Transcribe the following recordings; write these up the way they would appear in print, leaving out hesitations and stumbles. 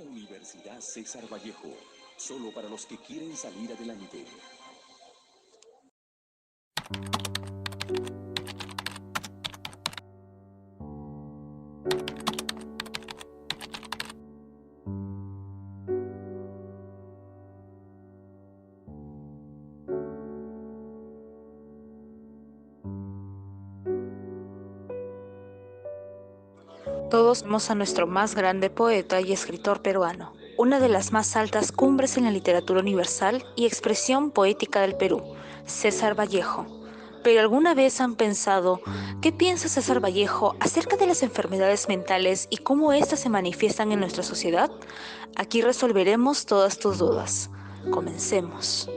Universidad César Vallejo, solo para los que quieren salir adelante. Todos vemos a nuestro más grande poeta y escritor peruano, una de las más altas cumbres en la literatura universal y expresión poética del Perú, César Vallejo. Pero ¿alguna vez han pensado qué piensa César Vallejo acerca de las enfermedades mentales y cómo éstas se manifiestan en nuestra sociedad? Aquí resolveremos todas tus dudas. Comencemos.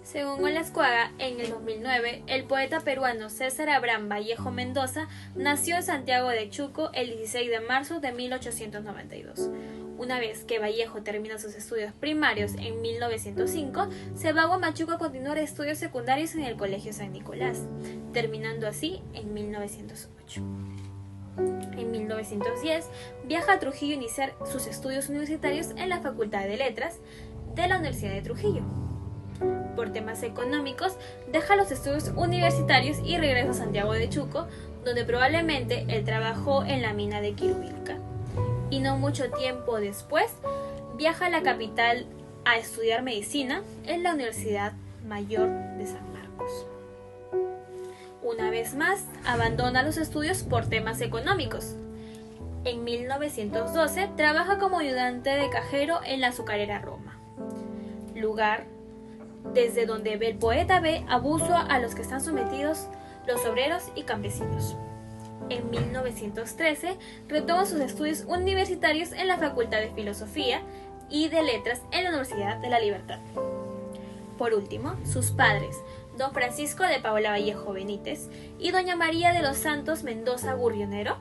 Según Olascuaga, en el 2009, el poeta peruano César Abraham Vallejo Mendoza nació en Santiago de Chuco el 16 de marzo de 1892. Una vez que Vallejo terminó sus estudios primarios en 1905, se va a Huamachuco a continuar estudios secundarios en el Colegio San Nicolás, terminando así en 1908. En 1910, viaja a Trujillo a iniciar sus estudios universitarios en la Facultad de Letras de la Universidad de Trujillo. Por temas económicos, deja los estudios universitarios y regresa a Santiago de Chuco, donde probablemente él trabajó en la mina de Quirubilca. Y no mucho tiempo después, viaja a la capital a estudiar medicina en la Universidad Mayor de San Marcos. Una vez más, abandona los estudios por temas económicos. En 1912, trabaja como ayudante de cajero en la azucarera Roma, lugar desde donde el poeta ve abuso a los que están sometidos los obreros y campesinos. En 1913 retoma sus estudios universitarios en la Facultad de Filosofía y de Letras en la Universidad de la Libertad. Por último, sus padres, don Francisco de Paula Vallejo Benítez y doña María de los Santos Mendoza Gurrionero,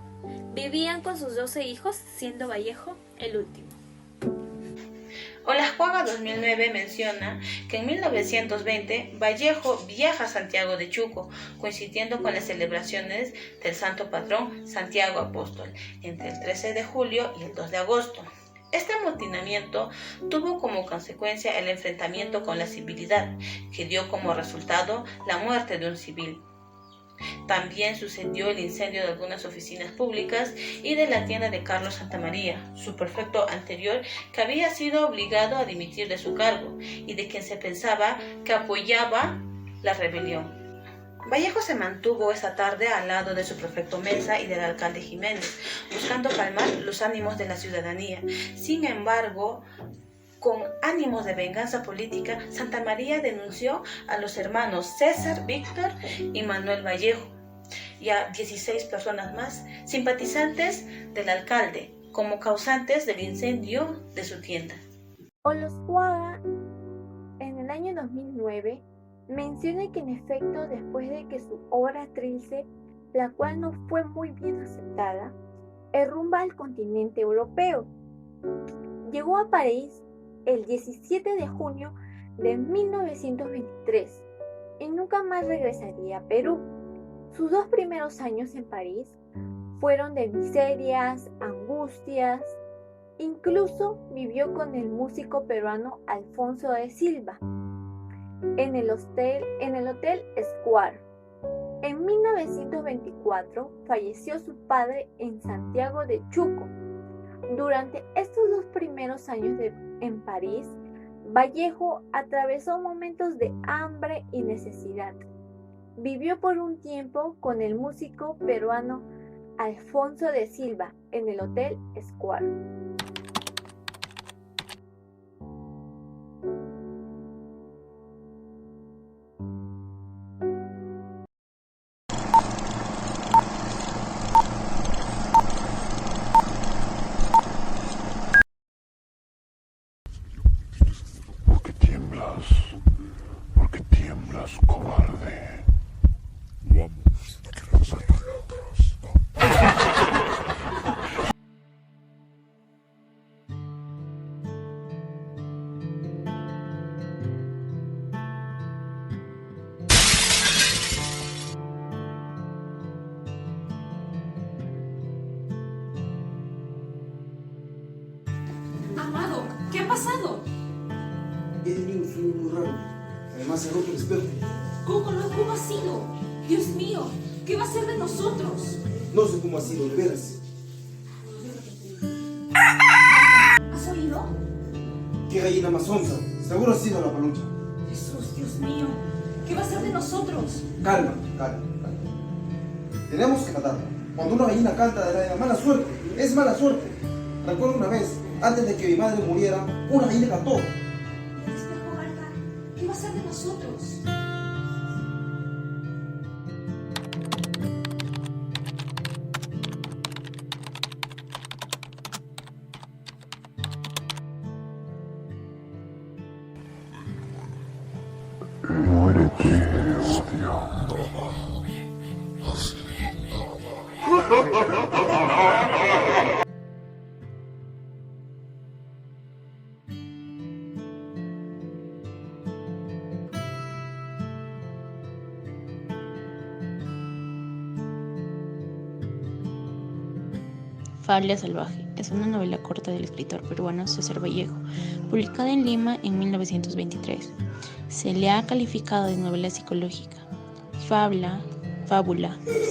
vivían con sus 12 hijos, siendo Vallejo el último. Olascuaga 2009 menciona que en 1920 Vallejo viaja a Santiago de Chuco, coincidiendo con las celebraciones del santo patrón Santiago Apóstol, entre el 13 de julio y el 2 de agosto. Este amotinamiento tuvo como consecuencia el enfrentamiento con la civilidad, que dio como resultado la muerte de un civil. También sucedió el incendio de algunas oficinas públicas y de la tienda de Carlos Santamaría, su prefecto anterior, que había sido obligado a dimitir de su cargo y de quien se pensaba que apoyaba la rebelión. Vallejo se mantuvo esa tarde al lado de su prefecto Mesa y del alcalde Jiménez, buscando calmar los ánimos de la ciudadanía. Sin embargo, con ánimos de venganza política, Santamaría denunció a los hermanos César, Víctor y Manuel Vallejo y a 16 personas más, simpatizantes del alcalde, como causantes del incendio de su tienda. Olascuaga, en el año 2009, menciona que en efecto, después de que su obra Trilce, la cual no fue muy bien aceptada, rumba al continente europeo. Llegó a París el 17 de junio de 1923 y nunca más regresaría a Perú. Sus 2 primeros años en París fueron de miserias, angustias. Incluso vivió con el músico peruano Alfonso de Silva en el Hotel Square. En 1924 falleció su padre en Santiago de Chuco. Durante estos 2 primeros años en París, Vallejo atravesó momentos de hambre y necesidad. Vivió por un tiempo con el músico peruano Alfonso de Silva en el Hotel Square. ¿Por qué tiemblas, cobarde? Vamos, Amado, ¿qué ha pasado? He tenido un sueño muy raro. Además se ha roto el espejo. ¿Cómo ha sido? Dios mío, ¿qué va a ser de nosotros? No sé cómo ha sido, de veras. ¿Has oído? ¡Qué gallina más onza! Seguro ha sido la palucha. Jesús, Dios mío, ¿qué va a ser de nosotros? Calma, calma, calma. Tenemos que matarla. Cuando una gallina canta de la mala suerte, es mala suerte. Recuerdo una vez, antes de que mi madre muriera, una gallina cantó. El espejo, Balta, ¿qué va a ser de nosotros? Muérete, hostia. Fabla Salvaje es una novela corta del escritor peruano César Vallejo, publicada en Lima en 1923. Se le ha calificado de novela psicológica. Fábula,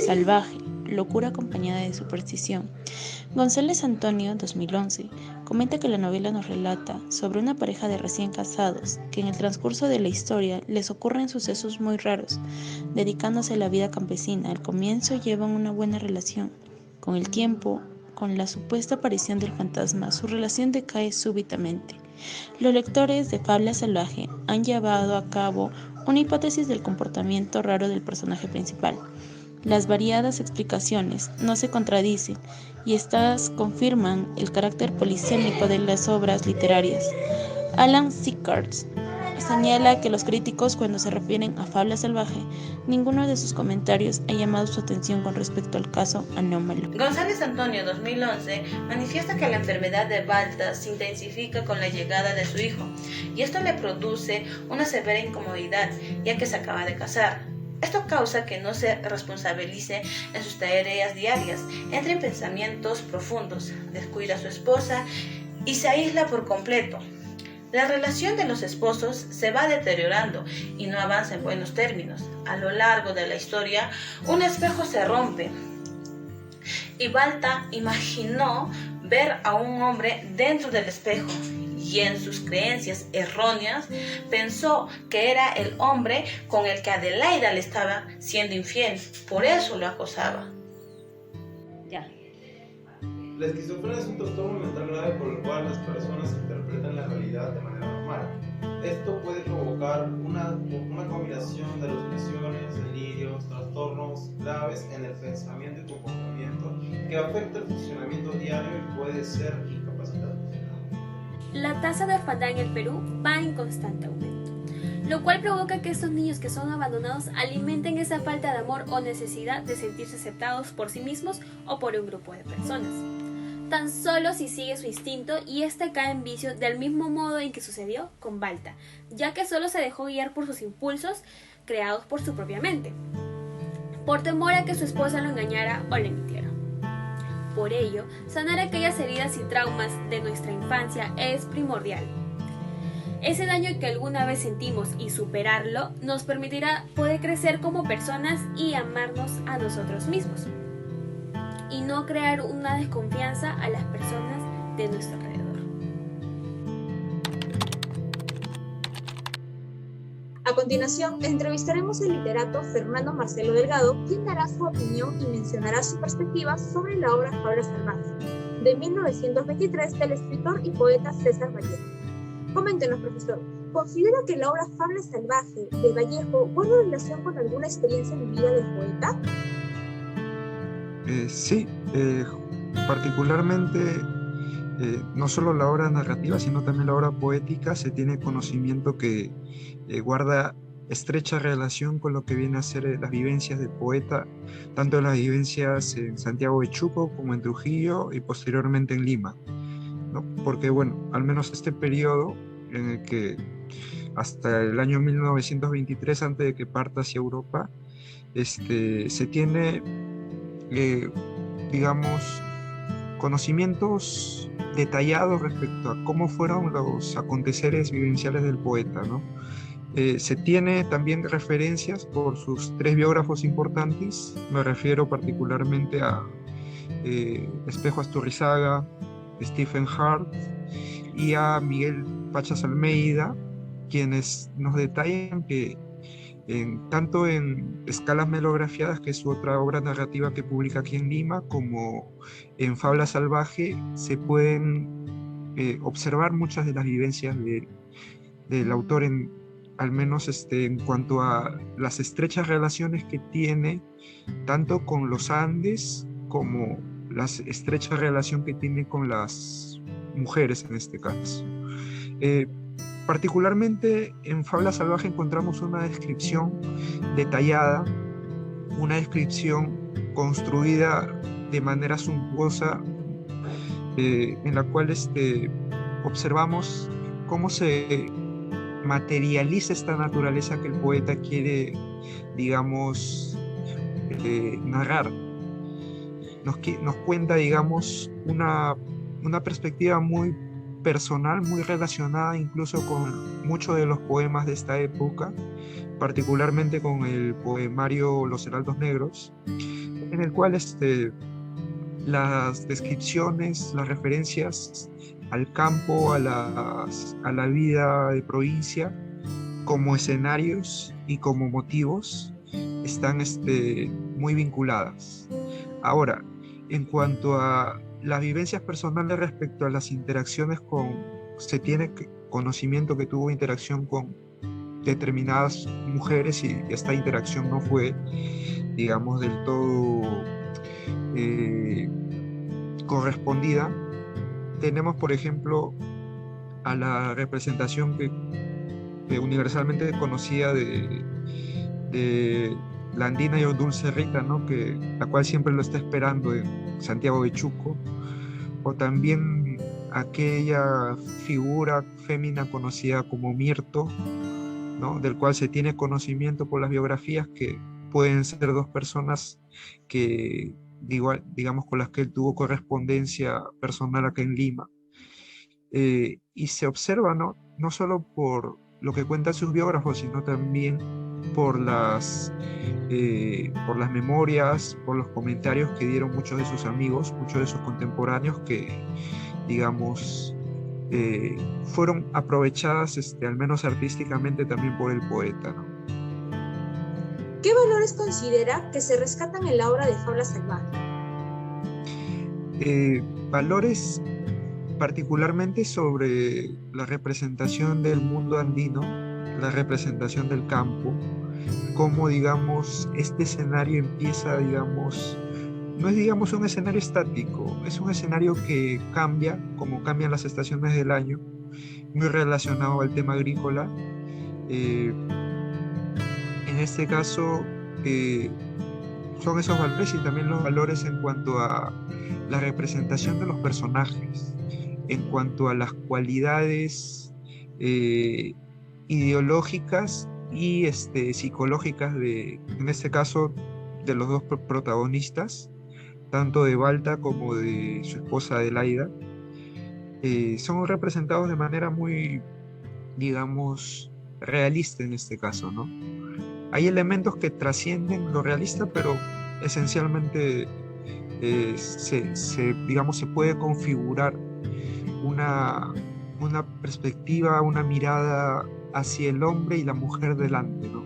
salvaje, locura acompañada de superstición. González Antonio, 2011, comenta que la novela nos relata sobre una pareja de recién casados que en el transcurso de la historia les ocurren sucesos muy raros. Dedicándose a la vida campesina, al comienzo llevan una buena relación. Con el tiempo, con la supuesta aparición del fantasma, su relación decae súbitamente. Los lectores de Fabla Salvaje han llevado a cabo una hipótesis del comportamiento raro del personaje principal. Las variadas explicaciones no se contradicen y estas confirman el carácter polisémico de las obras literarias. Alan Sicard señala que los críticos, cuando se refieren a Fabla Salvaje, ninguno de sus comentarios ha llamado su atención con respecto al caso anómalo. González Antonio, 2011, manifiesta que la enfermedad de Balta se intensifica con la llegada de su hijo, y esto le produce una severa incomodidad, ya que se acaba de casar. Esto causa que no se responsabilice en sus tareas diarias, entre en pensamientos profundos, descuida a su esposa y se aísla por completo. La relación de los esposos se va deteriorando y no avanza en buenos términos. A lo largo de la historia, un espejo se rompe y Balta imaginó ver a un hombre dentro del espejo y en sus creencias erróneas pensó que era el hombre con el que Adelaida le estaba siendo infiel. Por eso lo acosaba. La esquizofrenia es un trastorno mental grave por el cual las personas interpretan la realidad de manera normal. Esto puede provocar una combinación de alucinaciones, delirios, trastornos graves en el pensamiento y comportamiento que afecta el funcionamiento diario y puede ser incapacitante. La tasa de orfandad en el Perú va en constante aumento, lo cual provoca que estos niños que son abandonados alimenten esa falta de amor o necesidad de sentirse aceptados por sí mismos o por un grupo de personas. Tan solo si sigue su instinto y este cae en vicio del mismo modo en que sucedió con Balta, ya que solo se dejó guiar por sus impulsos creados por su propia mente, por temor a que su esposa lo engañara o le mintiera. Por ello, sanar aquellas heridas y traumas de nuestra infancia es primordial. Ese daño que alguna vez sentimos y superarlo nos permitirá poder crecer como personas y amarnos a nosotros mismos, y no crear una desconfianza a las personas de nuestro alrededor. A continuación, entrevistaremos al literato Fernando Marcelo Delgado, quien dará su opinión y mencionará su perspectiva sobre la obra Fabla Salvaje, de 1923, del escritor y poeta César Vallejo. Coméntenos, profesor, ¿considera que la obra Fabla Salvaje de Vallejo guarda relación con alguna experiencia vivida del poeta? Sí, particularmente no solo la obra narrativa, sino también la obra poética, se tiene conocimiento que guarda estrecha relación con lo que viene a ser las vivencias del poeta, tanto las vivencias en Santiago de Chuco como en Trujillo y posteriormente en Lima, ¿no? Porque, bueno, al menos este periodo en el que hasta el año 1923, antes de que parta hacia Europa, se tiene digamos, conocimientos detallados respecto a cómo fueron los aconteceres vivenciales del poeta, ¿no? Se tiene también referencias por sus tres biógrafos importantes, me refiero particularmente a Espejo Asturrizaga, Stephen Hart y a Miguel Pachas Almeida, quienes nos detallan que tanto en Escalas Melografiadas, que es su otra obra narrativa que publica aquí en Lima, como en Fabla Salvaje, se pueden observar muchas de las vivencias del autor, al menos en cuanto a las estrechas relaciones que tiene tanto con los Andes como la estrecha relación que tiene con las mujeres en este caso. Particularmente en Fabla Salvaje encontramos una descripción detallada, una descripción construida de manera suntuosa, en la cual observamos cómo se materializa esta naturaleza que el poeta quiere, digamos, narrar. Nos cuenta, digamos, una perspectiva muy personal, muy relacionada incluso con muchos de los poemas de esta época, particularmente con el poemario Los Heraldos Negros, en el cual las descripciones, las referencias al campo, a la vida de provincia, como escenarios y como motivos, están muy vinculadas. Ahora, en cuanto a las vivencias personales respecto a las interacciones se tiene conocimiento que tuvo interacción con determinadas mujeres y esta interacción no fue, digamos, del todo correspondida. Tenemos, por ejemplo, a la representación que universalmente conocida de la andina y dulce Rita, ¿no? La cual siempre lo está esperando en Santiago de Chuco, o también aquella figura fémina conocida como Mirto, ¿no? Del cual se tiene conocimiento por las biografías que pueden ser dos personas que, digamos, con las que él tuvo correspondencia personal acá en Lima. Y se observa, no solo por lo que cuentan sus biógrafos, sino también por las memorias, por los comentarios que dieron muchos de sus amigos, muchos de sus contemporáneos que, digamos, fueron aprovechadas, al menos artísticamente, también por el poeta, ¿no? ¿Qué valores considera que se rescatan en la obra de Fabla Salvaje? Valores particularmente sobre la representación del mundo andino, la representación del campo, cómo, digamos, este escenario empieza, digamos, no es, digamos, un escenario estático, es un escenario que cambia, como cambian las estaciones del año, muy relacionado al tema agrícola. En este caso, son esos valores y también los valores en cuanto a la representación de los personajes, en cuanto a las cualidades ideológicas y psicológicas en este caso, de los dos protagonistas, tanto de Balta como de su esposa Adelaida. Son representados de manera muy, digamos, realista en este caso, ¿no? Hay elementos que trascienden lo realista, pero esencialmente digamos, se puede configurar una perspectiva, una mirada hacia el hombre y la mujer delante, ¿no?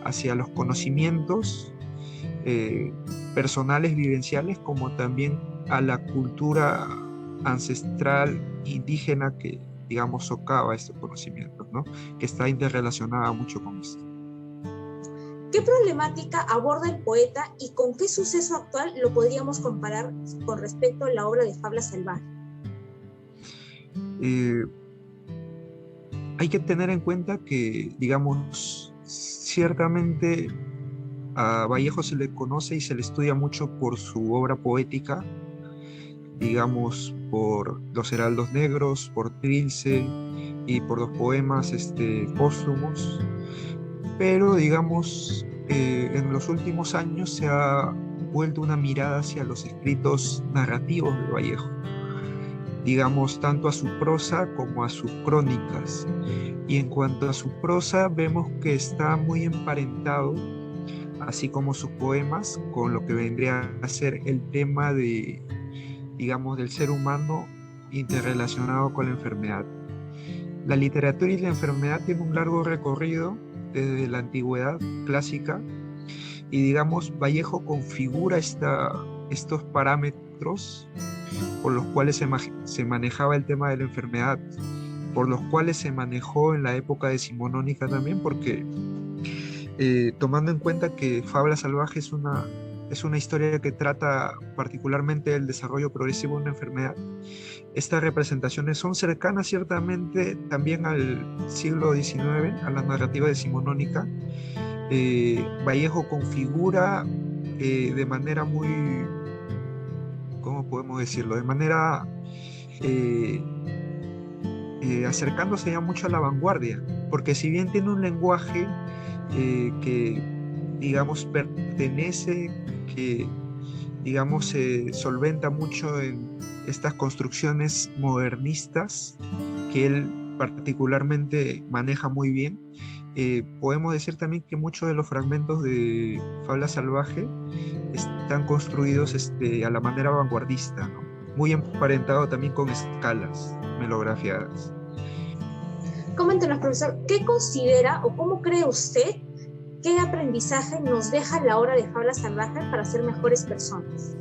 Hacia los conocimientos personales, vivenciales, como también a la cultura ancestral indígena que, digamos, socava estos conocimientos, ¿no? Que está interrelacionada mucho con esto. ¿Qué problemática aborda el poeta y con qué suceso actual lo podríamos comparar con respecto a la obra de Fabla Salvaje? Hay que tener en cuenta que, digamos, ciertamente a Vallejo se le conoce y se le estudia mucho por su obra poética, digamos, por Los Heraldos Negros, por Trilce y por los poemas póstumos, pero, digamos, en los últimos años se ha vuelto una mirada hacia los escritos narrativos de Vallejo, digamos, tanto a su prosa como a sus crónicas. Y en cuanto a su prosa, vemos que está muy emparentado, así como sus poemas, con lo que vendría a ser el tema de, digamos, del ser humano interrelacionado con la enfermedad. La literatura y la enfermedad tienen un largo recorrido desde la antigüedad clásica, y digamos, Vallejo configura estos parámetros por los cuales se manejaba el tema de la enfermedad, por los cuales se manejó en la época decimonónica también, porque tomando en cuenta que Fábula Salvaje es una historia que trata particularmente del desarrollo progresivo de una enfermedad, estas representaciones son cercanas ciertamente también al siglo XIX, a la narrativa decimonónica. Vallejo configura de manera muy, ¿cómo podemos decirlo? De manera acercándose ya mucho a la vanguardia, porque si bien tiene un lenguaje que, digamos, pertenece, que, digamos, se solventa mucho en estas construcciones modernistas que él particularmente maneja muy bien, podemos decir también que muchos de los fragmentos de Fábula Salvaje están construidos a la manera vanguardista, ¿no? Muy emparentado también con escalas melografiadas. Coméntenos, profesor, ¿qué considera o cómo cree usted qué aprendizaje nos deja la obra de Fábula Salvaje para ser mejores personas?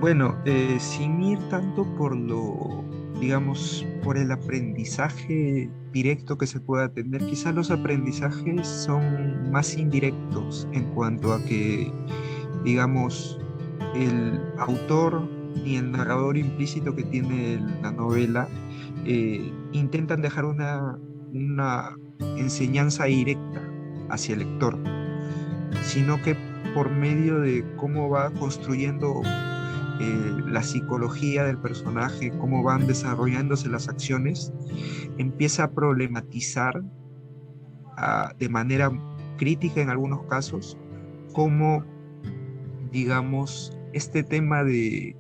Bueno, sin ir tanto por digamos, por el aprendizaje directo que se pueda tener, quizás los aprendizajes son más indirectos en cuanto a que, digamos, el autor y el narrador implícito que tiene la novela intentan dejar una enseñanza directa hacia el lector, sino que por medio de cómo va construyendo la psicología del personaje, cómo van desarrollándose las acciones, empieza a problematizar de manera crítica en algunos casos cómo, digamos, este tema de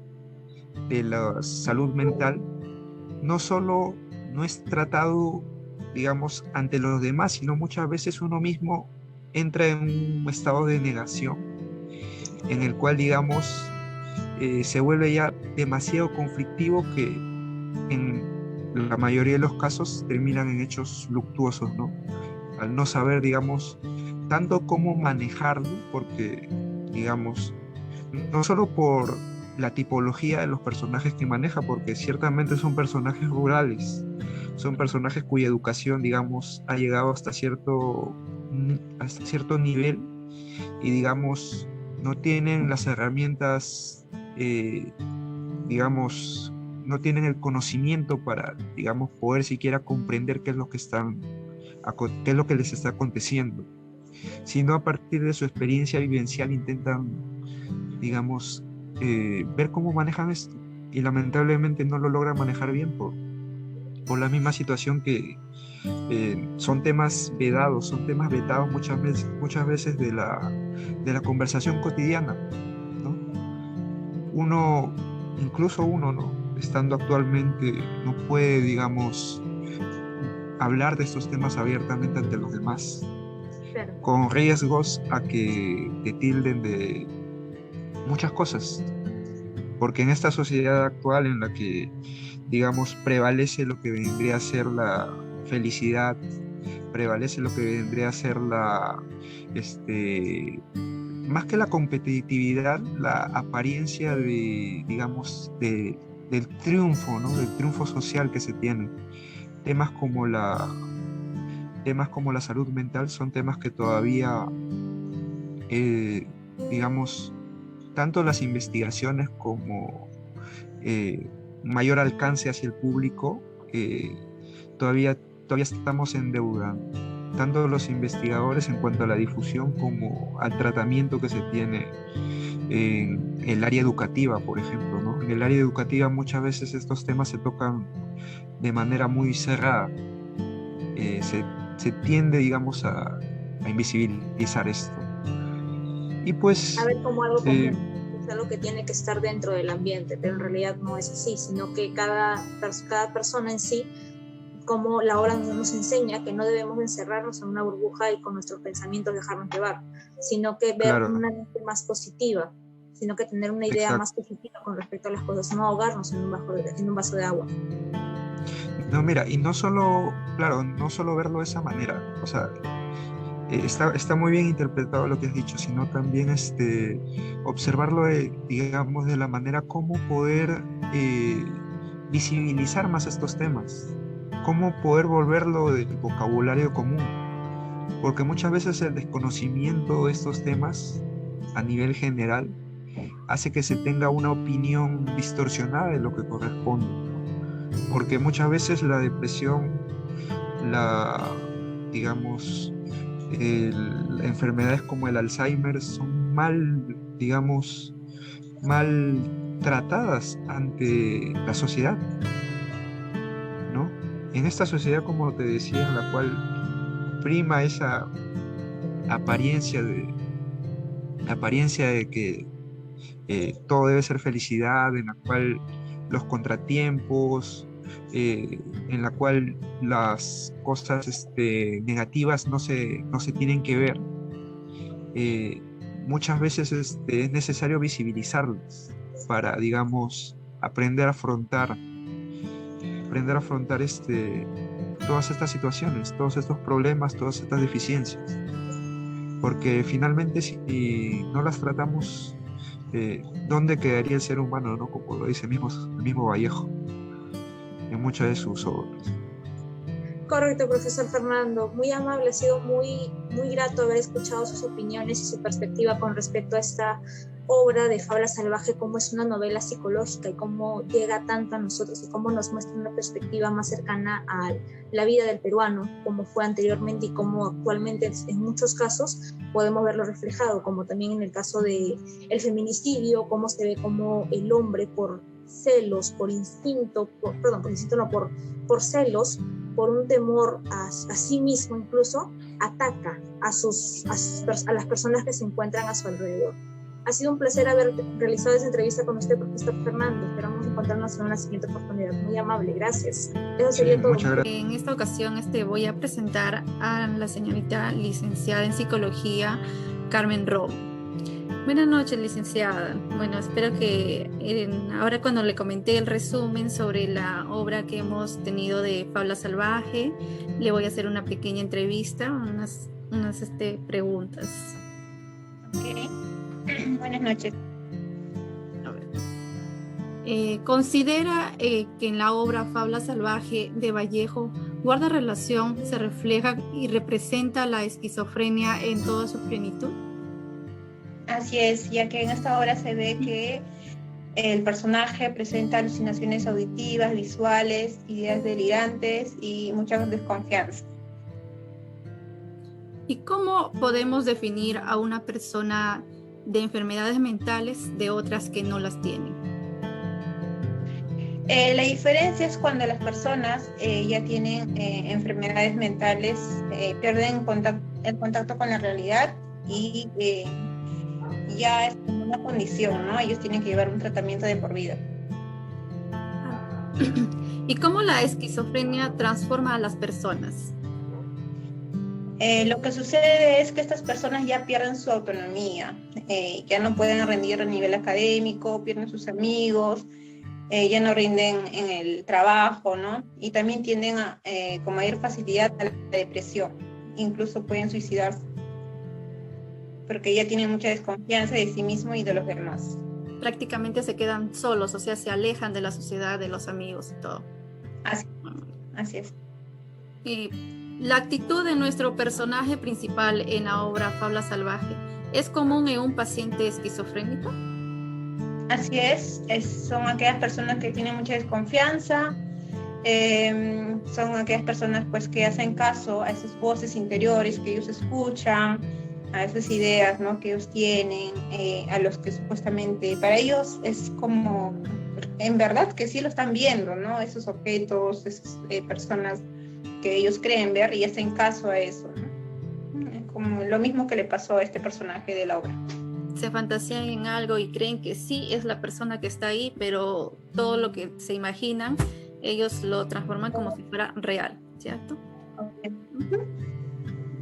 la salud mental no solo no es tratado, digamos, ante los demás, sino muchas veces uno mismo entra en un estado de negación en el cual, digamos, se vuelve ya demasiado conflictivo, que en la mayoría de los casos terminan en hechos luctuosos, ¿no? Al no saber, digamos, tanto cómo manejarlo, porque, digamos, no solo por la tipología de los personajes que maneja, porque ciertamente son personajes rurales, son personajes cuya educación, digamos, ha llegado hasta cierto nivel y, digamos, no tienen las herramientas, digamos, no tienen el conocimiento para, digamos, poder siquiera comprender qué es lo que les está aconteciendo, sino a partir de su experiencia vivencial intentan, digamos, ver cómo manejan esto, y lamentablemente no lo logran manejar bien por la misma situación que son temas vedados, son temas vetados muchas veces de la conversación cotidiana, ¿no? Incluso uno, ¿no?, estando actualmente, no puede, digamos, hablar de estos temas abiertamente ante los demás, claro, con riesgos a que te tilden de muchas cosas, porque en esta sociedad actual en la que, digamos, prevalece lo que vendría a ser la felicidad, prevalece lo que vendría a ser más que la competitividad, la apariencia de, digamos, del triunfo, ¿no?, del triunfo social que se tiene. Temas como la salud mental son temas que todavía, digamos, tanto las investigaciones como mayor alcance hacia el público, todavía estamos en deuda, tanto los investigadores en cuanto a la difusión como al tratamiento que se tiene en el área educativa, por ejemplo, ¿no? En el área educativa muchas veces estos temas se tocan de manera muy cerrada, se tiende, digamos, a invisibilizar esto. Y pues... A ver, como algo común, es algo que tiene que estar dentro del ambiente, pero en realidad no es así, sino que cada persona en sí, como la obra nos enseña que no debemos encerrarnos en una burbuja y con nuestros pensamientos dejarnos llevar, sino que ver Claro. una mente más positiva, sino que tener una idea Exacto. más positiva con respecto a las cosas, no ahogarnos en un vaso de agua. No, mira, y no solo, claro, no solo verlo de esa manera, o sea, está muy bien interpretado lo que has dicho, sino también observarlo, digamos, de la manera cómo poder visibilizar más estos temas, cómo poder volverlo del vocabulario común, porque muchas veces el desconocimiento de estos temas a nivel general hace que se tenga una opinión distorsionada de lo que corresponde, ¿no? Porque muchas veces la depresión, digamos, enfermedades como el Alzheimer son digamos, mal tratadas ante la sociedad, ¿no? En esta sociedad, como te decía, en la cual prima esa apariencia de que todo debe ser felicidad, en la cual los contratiempos, en la cual las cosas negativas no se tienen que ver. Muchas veces es necesario visibilizarlas para, digamos, aprender a afrontar todas estas situaciones, todos estos problemas, todas estas deficiencias. Porque finalmente, si no las tratamos, ¿dónde quedaría el ser humano, ¿no? Como lo dice el mismo Vallejo en muchas de sus obras. Correcto, profesor Fernando. Muy amable, ha sido muy, muy grato haber escuchado sus opiniones y su perspectiva con respecto a esta obra de Fábula Salvaje, cómo es una novela psicológica y cómo llega tanto a nosotros y cómo nos muestra una perspectiva más cercana a la vida del peruano, como fue anteriormente y como actualmente en muchos casos podemos verlo reflejado, como también en el caso del feminicidio, cómo se ve como el hombre por celos, por celos, por un temor a sí mismo incluso, ataca a las personas que se encuentran a su alrededor. Ha sido un placer haber realizado esa entrevista con usted, profesor Fernando. Esperamos encontrarnos en una siguiente oportunidad. Muy amable, gracias. Eso sería todo. En esta ocasión voy a presentar a la señorita licenciada en Psicología, Carmen Rob. Buenas noches, licenciada. Bueno, espero que ahora cuando le comenté el resumen sobre la obra que hemos tenido de Fábula Salvaje, le voy a hacer una pequeña entrevista, unas preguntas. Okay. Buenas noches. A ver. ¿Considera que en la obra Fábula Salvaje de Vallejo guarda relación, se refleja y representa la esquizofrenia en toda su plenitud? Así es, ya que en esta obra se ve que el personaje presenta alucinaciones auditivas, visuales, ideas delirantes y mucha desconfianza. ¿Y cómo podemos definir a una persona de enfermedades mentales de otras que no las tienen? La diferencia es cuando las personas ya tienen enfermedades mentales, pierden el contacto con la realidad y ya es una condición, ¿no? Ellos tienen que llevar un tratamiento de por vida. ¿Y cómo la esquizofrenia transforma a las personas? Lo que sucede es que estas personas ya pierden su autonomía, ya no pueden rendir a nivel académico, pierden sus amigos, ya no rinden en el trabajo, ¿no? Y también tienden con mayor facilidad a la depresión, incluso pueden suicidarse, porque ya tienen mucha desconfianza de sí mismo y de los demás. Prácticamente se quedan solos, o sea, se alejan de la sociedad, de los amigos y todo. Así es. Y la actitud de nuestro personaje principal en la obra Fábula Salvaje es común en un paciente esquizofrénico. Así es, son aquellas personas que tienen mucha desconfianza, son aquellas personas pues que hacen caso a esas voces interiores que ellos escuchan, a esas ideas, ¿no?, que ellos tienen, a los que supuestamente para ellos es como, en verdad que sí lo están viendo, ¿no?, esos objetos, esas personas que ellos creen ver y hacen caso a eso, ¿no? Como lo mismo que le pasó a este personaje de la obra. se fantasean en algo y creen que sí es la persona que está ahí, pero todo lo que se imaginan, ellos lo transforman como si fuera real, ¿cierto?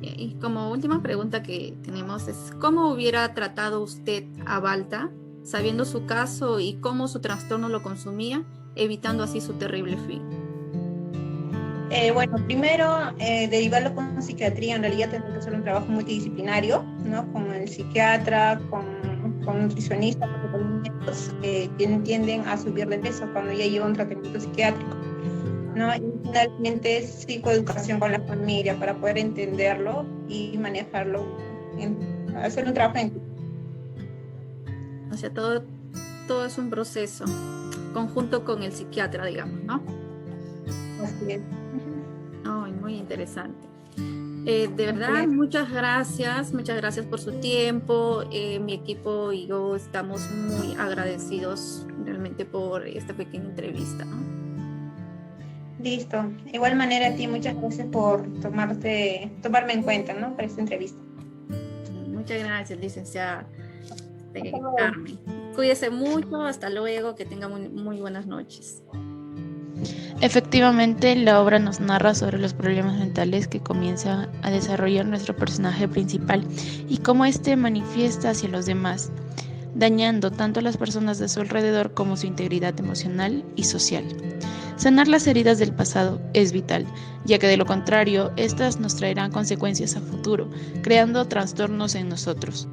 Y como última pregunta que tenemos es, ¿cómo hubiera tratado usted a Balta, sabiendo su caso y cómo su trastorno lo consumía, evitando así su terrible fin? Bueno, primero, derivarlo con psiquiatría. En realidad tendría que hacer un trabajo multidisciplinario, ¿no? Con el psiquiatra, con nutricionistas, porque también tienden a subir de peso cuando ya lleva un tratamiento psiquiátrico, ¿no? Y finalmente psicoeducación con la familia para poder entenderlo y manejarlo, hacer un trabajo en... O sea, todo es un proceso conjunto con el psiquiatra, digamos, ¿no? Así es. Oh, muy interesante. De verdad, muchas gracias por su tiempo. Mi equipo y yo estamos muy agradecidos realmente por esta pequeña entrevista, ¿no? Listo. De igual manera a ti, muchas gracias por tomarme en cuenta, ¿no? Para esta entrevista. Muchas gracias, licenciada Carmen. Cuídese mucho, hasta luego, que tenga muy buenas noches. Efectivamente, la obra nos narra sobre los problemas mentales que comienza a desarrollar nuestro personaje principal y cómo éste manifiesta hacia los demás, dañando tanto a las personas de su alrededor como su integridad emocional y social. Sanar las heridas del pasado es vital, ya que de lo contrario, estas nos traerán consecuencias a futuro, creando trastornos en nosotros.